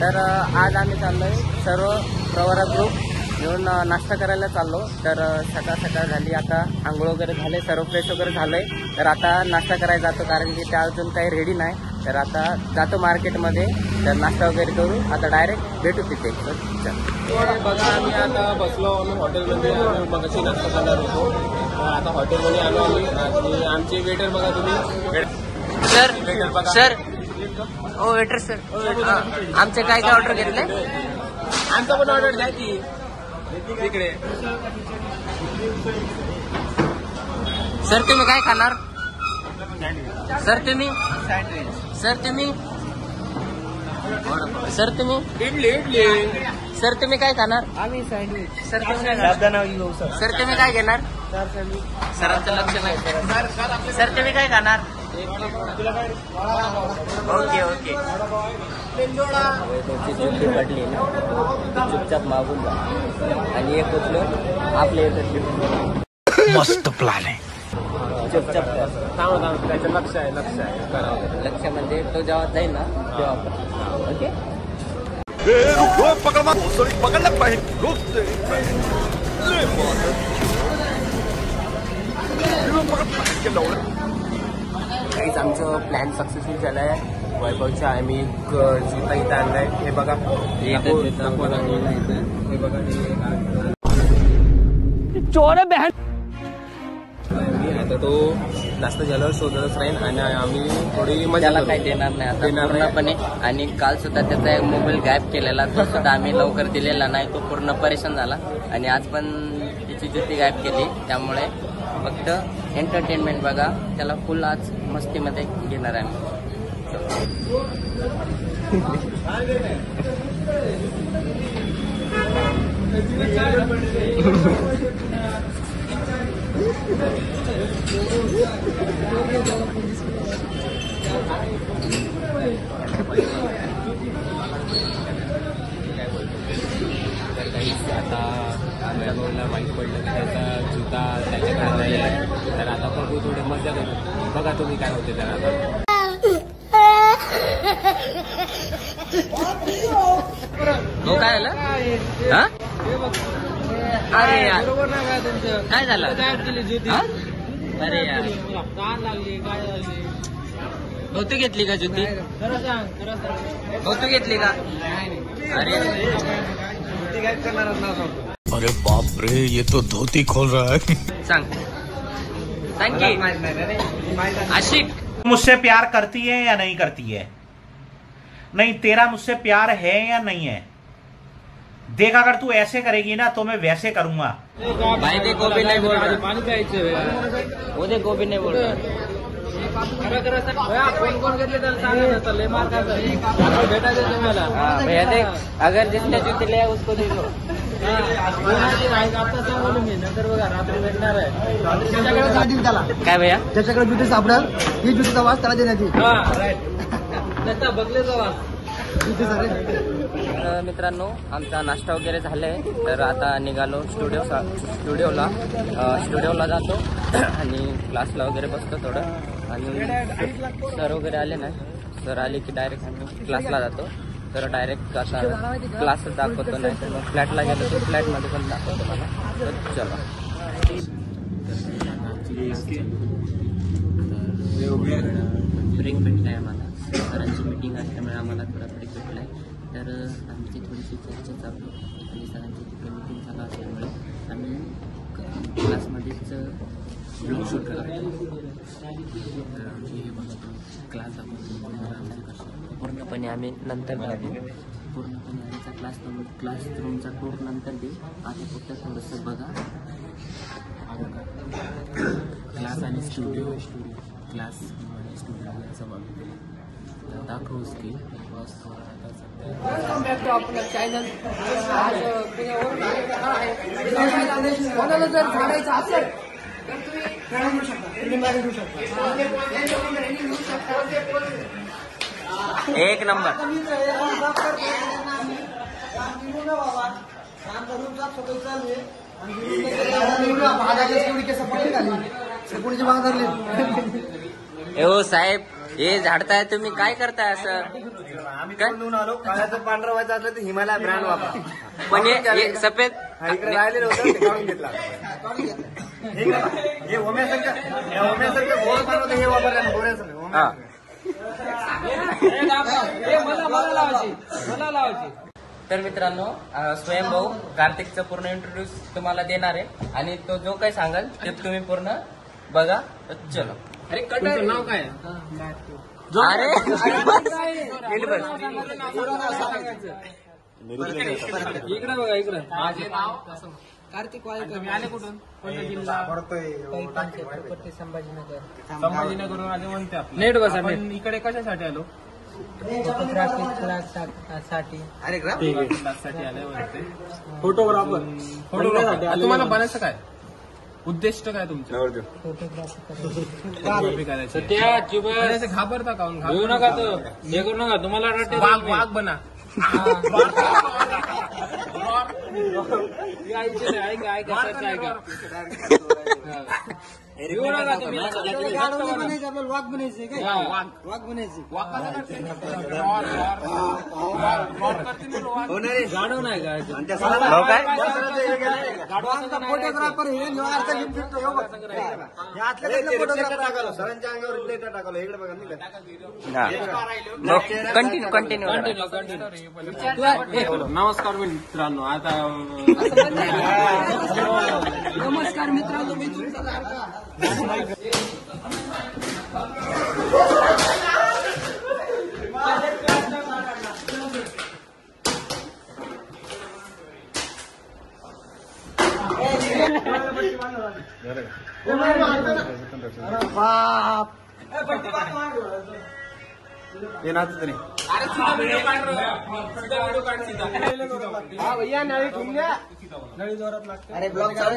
तर आज आम्ही चाललोय सर्व प्रवरा ग्रुप घेऊन नाश्ता करायला चाललो। तर सकाळ झाली, आता आंघोळ वगैरे झाले, सर्व फ्रेश वगैरे झालंय। तर आता नाश्ता करायला जातो, कारण की त्या अजून काही रेडी नाही। तर आता जातो मार्केटमध्ये, तर नाश्ता वगैरे करू, आता डायरेक्ट भेटू तिथे। बघा आम्ही आता बसलो, आम्ही हॉटेलमध्ये मगाशी नाश्ता करणार होतो, आता हॉटेलमध्ये आलो आम्ही। आणि आमचे वेटर बघा तुम्ही, सर वेटर बघा सर ओ वेटर सर, आमचे काय काय ऑर्डर घेतले? आमचा पण ऑर्डर द्या की तिकडे। सर तुम्ही काय खाणार? सर तुम्ही इडली सर तुम्ही काय खाणार? आम्ही सँडविच। सर तुम्ही काय घेणार? सरांचं लक्ष नाही। सर तुम्ही काय खाणार? ओके जुट्टी पडली ना, चुपचाप मागून जा आणि एक उचलून आपल्या येतात। मस्त प्लॅन आहे। चुपचाप थांब त्याचं लक्ष आहे लक्ष म्हणजे तो जेव्हा जाईल ना तेव्हा आपण ओके। पकडला पाहिजे। काहीच आमचं प्लॅन सक्सेसफुल झालं आहे। वैभवच्या आम्ही एक जुता इथं आणलाय, हे बघा, हे बघा, चोर बहन। आता तो नाश्ता झाल्यावर शोधतच राहील आणि आम्ही थोडी मजा त्याला काही देणार नाही आता पूर्णपणे। आणि काल सुद्धा त्याचा एक मोबाईल गायब केलेला, तो सुद्धा आम्ही लवकर दिलेला नाही, तो पूर्ण परेशान झाला। आणि आज पण त्याची जुती गायब केली, त्यामुळे फक्त एंटरटेनमेंट बघा, त्याला फुल आज मस्तीमध्ये घेणार आहे आम्ही। आता वैभवला माहीत पडलं की त्याचा जुता त्याच्या घराला आहे, तर आता बघू, थोडी मजा करू। बघा तुम्ही काय होते तर आता। हो काय झालं? हा? अरे यार काय झालं? अरे यार हो तू घेतली का जुती? हो तू घेतली का? अरे अरे बाप रे, ये तो धोती खोल रहा है। सांग थँक्यू। आशिक मुझसे प्यार करती है या नहीं करती है? नहीं, तेरा मुझसे प्यार है या नहीं है? देख, अगर तू ऐसे करेगी ना तो मैं वैसे करूंगा। भाई देखो भी नहीं बोल रहा, वो देखो भी नहीं बोल रहा। भैया देख, अगर जिसने जुती लिया उसको दे दो। काय भैया त्याच्याकडे जुती सापडेल, ही जुतीचा वास त्याला देण्याची। मित्रांनो, आमचा नाश्ता वगैरे झालाय, तर आता निघालो स्टुडिओला जातो आणि क्लासला वगैरे बसतो थोडं। आणि सर वगैरे आले ना, सर आले की डायरेक्ट आम्ही क्लासला जातो। तर डायरेक्ट आता क्लास दाखवतो, नाही तर मग फ्लॅटला गेलो तर फ्लॅटमध्ये पण दाखवतो मला। तर चला, ब्रेक भेटलाय आम्हाला, सरांची मीटिंग असल्यामुळे आम्हाला थोडा ब्रेक भेटलाय। तर आमची थोडीशी चर्चा चालू आणि सरांची तिथे मीटिंग चालू असल्यामुळे आम्ही क्लासमध्येच ब्लॉग शूट करतो। तर आमची क्लास दाखवतो पूर्णपणे, आम्ही नंतर दाखवू पूर्णपणे आमचा क्लास रूमचा टूर नंतर देऊ। आता फक्त थोडंसं बघा क्लास आणि स्टुडिओ क्लास स्टुडिओ दाखवूच की आपलं चॅनल आज पुण्यावरून आलेला आहे। कोणाला जर झाडायचं असेल तर तुम्ही घेऊ शकता। एक नंबर। कोणीची माग धरली? हो साहेब, हे झाडताय तुम्ही काय करताय असं आम्ही काय? निवडून आलो काळाचं पांढरं व्हायचं असलं तर हिमालय ब्रँड वापरा. पण हे सफेद हा, इकडे राहिलेलं होतं ते काढून घेतला. हे बघा, हे होम्यासारखं गोड बनवतं हे वापरलं ना गोऱ्यासारखं हा. तर मित्रांनो स्वयंभाऊ कार्तिकचं पूर्ण इंट्रोड्यूस तुम्हाला देणार आहे आणि तो जो काही सांगाल ते तुम्ही पूर्ण बघा. चलो. तुमचं नाव काय अरे नीट बस. इकडे बघा इकडे कार्तिक वाळकर. तुम्ही आले कुठून कोणता जिल्हा छत्रपती संभाजीनगर. संभाजीनगरून आले म्हणते आपलं. नेट बस आपण इकडे कशासाठी आलो फोटोग्राफी क्लाससाठी. क्लाससाठी आले म्हणते. फोटोग्राफर तुम्हाला बनायचं काय उद्दिष्ट काय तुमचं फोटोग्राफी करायचं घाबरता का घेऊ नका हे करू नका तुम्हाला वाघ बना वाघ बनायचे काय? वाघ बनायचे. गाडव नाही का हो काय? फोटोग्राफर हे टाकालो सरांच्या अंगावर रिफ्लेक्टर टाकालो. इकडे बघा कंटिन्यू कंटिन्यू. नमस्कार मित्रांनो. आता नमस्कार मित्रांनो, मी तुमचा हे नाचत नाही. अरे ब्लॉग चालू